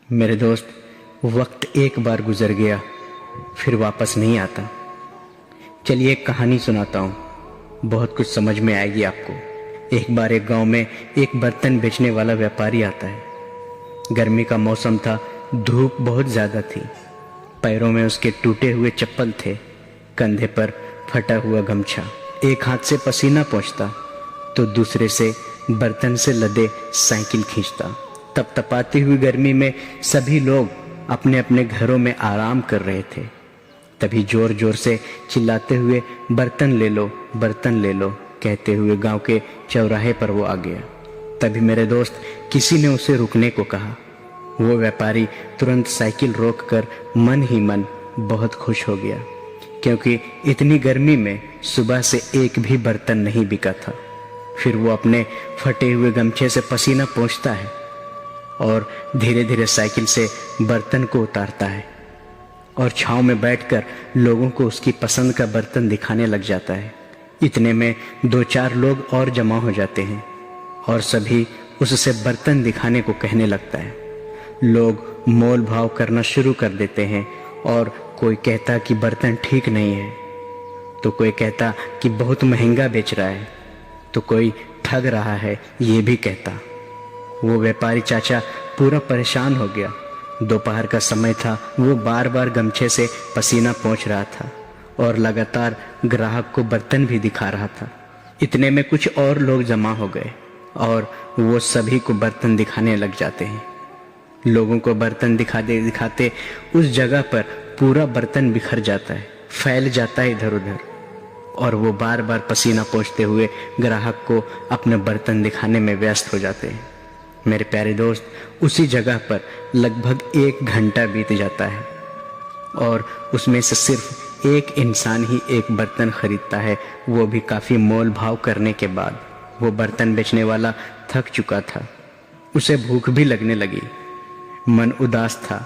मेरे दोस्त, वक्त एक बार गुजर गया फिर वापस नहीं आता। चलिए एक कहानी सुनाता हूँ, बहुत कुछ समझ में आएगी आपको। एक बार एक गांव में एक बर्तन बेचने वाला व्यापारी आता है। गर्मी का मौसम था, धूप बहुत ज़्यादा थी। पैरों में उसके टूटे हुए चप्पल थे, कंधे पर फटा हुआ गमछा। एक हाथ से पसीना पोंछता तो दूसरे से बर्तन से लदे साइकिल खींचता। तपतपाती हुई गर्मी में सभी लोग अपने अपने घरों में आराम कर रहे थे। तभी जोर जोर से चिल्लाते हुए बर्तन ले लो, बर्तन ले लो कहते हुए गांव के चौराहे पर वो आ गया। तभी मेरे दोस्त, किसी ने उसे रुकने को कहा। वो व्यापारी तुरंत साइकिल रोककर मन ही मन बहुत खुश हो गया, क्योंकि इतनी गर्मी में सुबह से एक भी बर्तन नहीं बिका था। फिर वो अपने फटे हुए गमछे से पसीना पोंछता है और धीरे धीरे साइकिल से बर्तन को उतारता है और छांव में बैठकर लोगों को उसकी पसंद का बर्तन दिखाने लग जाता है। इतने में दो चार लोग और जमा हो जाते हैं और सभी उससे बर्तन दिखाने को कहने लगता है। लोग मोल भाव करना शुरू कर देते हैं और कोई कहता कि बर्तन ठीक नहीं है, तो कोई कहता कि बहुत महंगा बेच रहा है, तो कोई ठग रहा है ये भी कहता। वो व्यापारी चाचा पूरा परेशान हो गया। दोपहर का समय था, वो बार बार गमछे से पसीना पोंछ रहा था और लगातार ग्राहक को बर्तन भी दिखा रहा था। इतने में कुछ और लोग जमा हो गए और वो सभी को बर्तन दिखाने लग जाते हैं। लोगों को बर्तन दिखाते दिखाते उस जगह पर पूरा बर्तन बिखर जाता है, फैल जाता है इधर उधर, और वो बार बार पसीना पोंछते हुए ग्राहक को अपने बर्तन दिखाने में व्यस्त हो जाते हैं। मेरे प्यारे दोस्त, उसी जगह पर लगभग 1 घंटा बीत जाता है और उसमें से सिर्फ एक इंसान ही एक बर्तन खरीदता है, वो भी काफ़ी मोल भाव करने के बाद। वो बर्तन बेचने वाला थक चुका था, उसे भूख भी लगने लगी। मन उदास था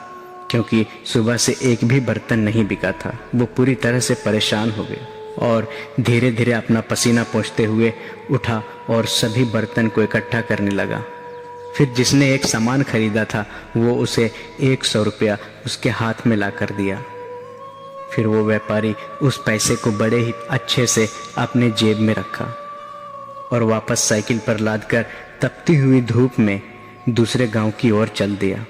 क्योंकि सुबह से एक भी बर्तन नहीं बिका था। वो पूरी तरह से परेशान हो गए और धीरे धीरे अपना पसीना पोंछते हुए उठा और सभी बर्तन को इकट्ठा करने लगा। फिर जिसने एक सामान खरीदा था वो उसे 100 रुपया उसके हाथ में ला कर दिया। फिर वो व्यापारी उस पैसे को बड़े ही अच्छे से अपने जेब में रखा और वापस साइकिल पर लादकर तपती हुई धूप में दूसरे गांव की ओर चल दिया।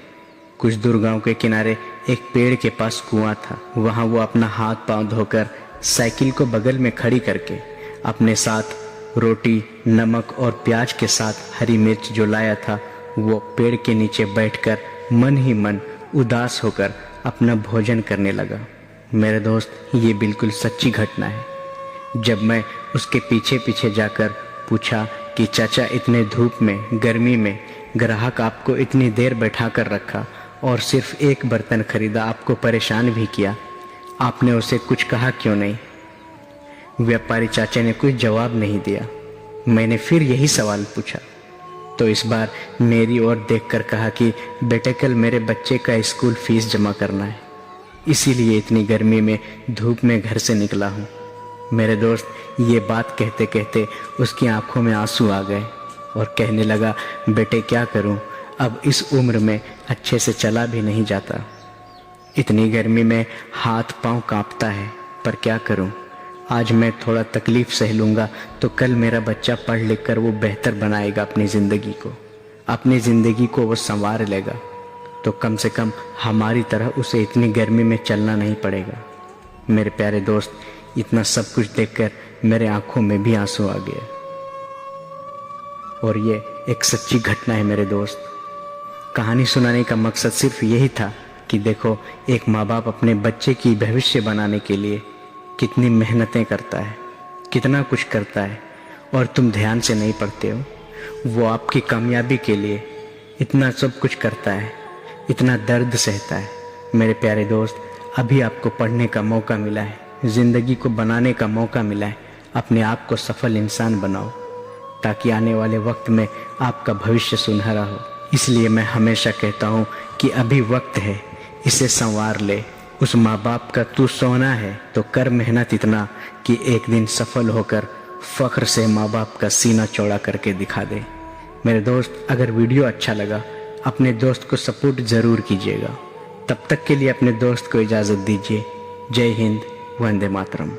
कुछ दूर गांव के किनारे एक पेड़ के पास कुआं था। वहां वो अपना हाथ पांव धोकर साइकिल को बगल में खड़ी करके अपने साथ रोटी, नमक और प्याज के साथ हरी मिर्च जो लाया था, वो पेड़ के नीचे बैठकर मन ही मन उदास होकर अपना भोजन करने लगा। मेरे दोस्त, ये बिल्कुल सच्ची घटना है। जब मैं उसके पीछे पीछे जाकर पूछा कि चाचा, इतने धूप में, गर्मी में ग्राहक आपको इतनी देर बैठा कर रखा और सिर्फ एक बर्तन खरीदा, आपको परेशान भी किया, आपने उसे कुछ कहा क्यों नहीं? व्यापारी चाचा ने कोई जवाब नहीं दिया। मैंने फिर यही सवाल पूछा तो इस बार मेरी ओर देखकर कहा कि बेटे, कल मेरे बच्चे का स्कूल फीस जमा करना है, इसीलिए इतनी गर्मी में धूप में घर से निकला हूँ। मेरे दोस्त, ये बात कहते कहते उसकी आंखों में आंसू आ गए और कहने लगा, बेटे क्या करूँ, अब इस उम्र में अच्छे से चला भी नहीं जाता। इतनी गर्मी में हाथ पांव कांपता है, पर क्या करूं? आज मैं थोड़ा तकलीफ सह लूँगा तो कल मेरा बच्चा पढ़ लिख कर वो बेहतर बनाएगा अपनी ज़िंदगी को वो संवार लेगा, तो कम से कम हमारी तरह उसे इतनी गर्मी में चलना नहीं पड़ेगा। मेरे प्यारे दोस्त, इतना सब कुछ देखकर मेरे आंखों में भी आंसू आ गए और ये एक सच्ची घटना है मेरे दोस्त। कहानी सुनाने का मकसद सिर्फ यही था कि देखो, एक माँ बाप अपने बच्चे की भविष्य बनाने के लिए कितनी मेहनतें करता है, कितना कुछ करता है, और तुम ध्यान से नहीं पढ़ते हो। वो आपकी कामयाबी के लिए इतना सब कुछ करता है, इतना दर्द सहता है। मेरे प्यारे दोस्त, अभी आपको पढ़ने का मौका मिला है, ज़िंदगी को बनाने का मौका मिला है। अपने आप को सफल इंसान बनाओ ताकि आने वाले वक्त में आपका भविष्य सुनहरा हो। इसलिए मैं हमेशा कहता हूँ कि अभी वक्त है, इसे संवार ले। उस माँ बाप का तू सोना है तो कर मेहनत इतना कि एक दिन सफल होकर फख्र से माँ बाप का सीना चौड़ा करके दिखा दे। मेरे दोस्त, अगर वीडियो अच्छा लगा अपने दोस्त को सपोर्ट ज़रूर कीजिएगा। तब तक के लिए अपने दोस्त को इजाज़त दीजिए। जय हिंद, वंदे मातरम।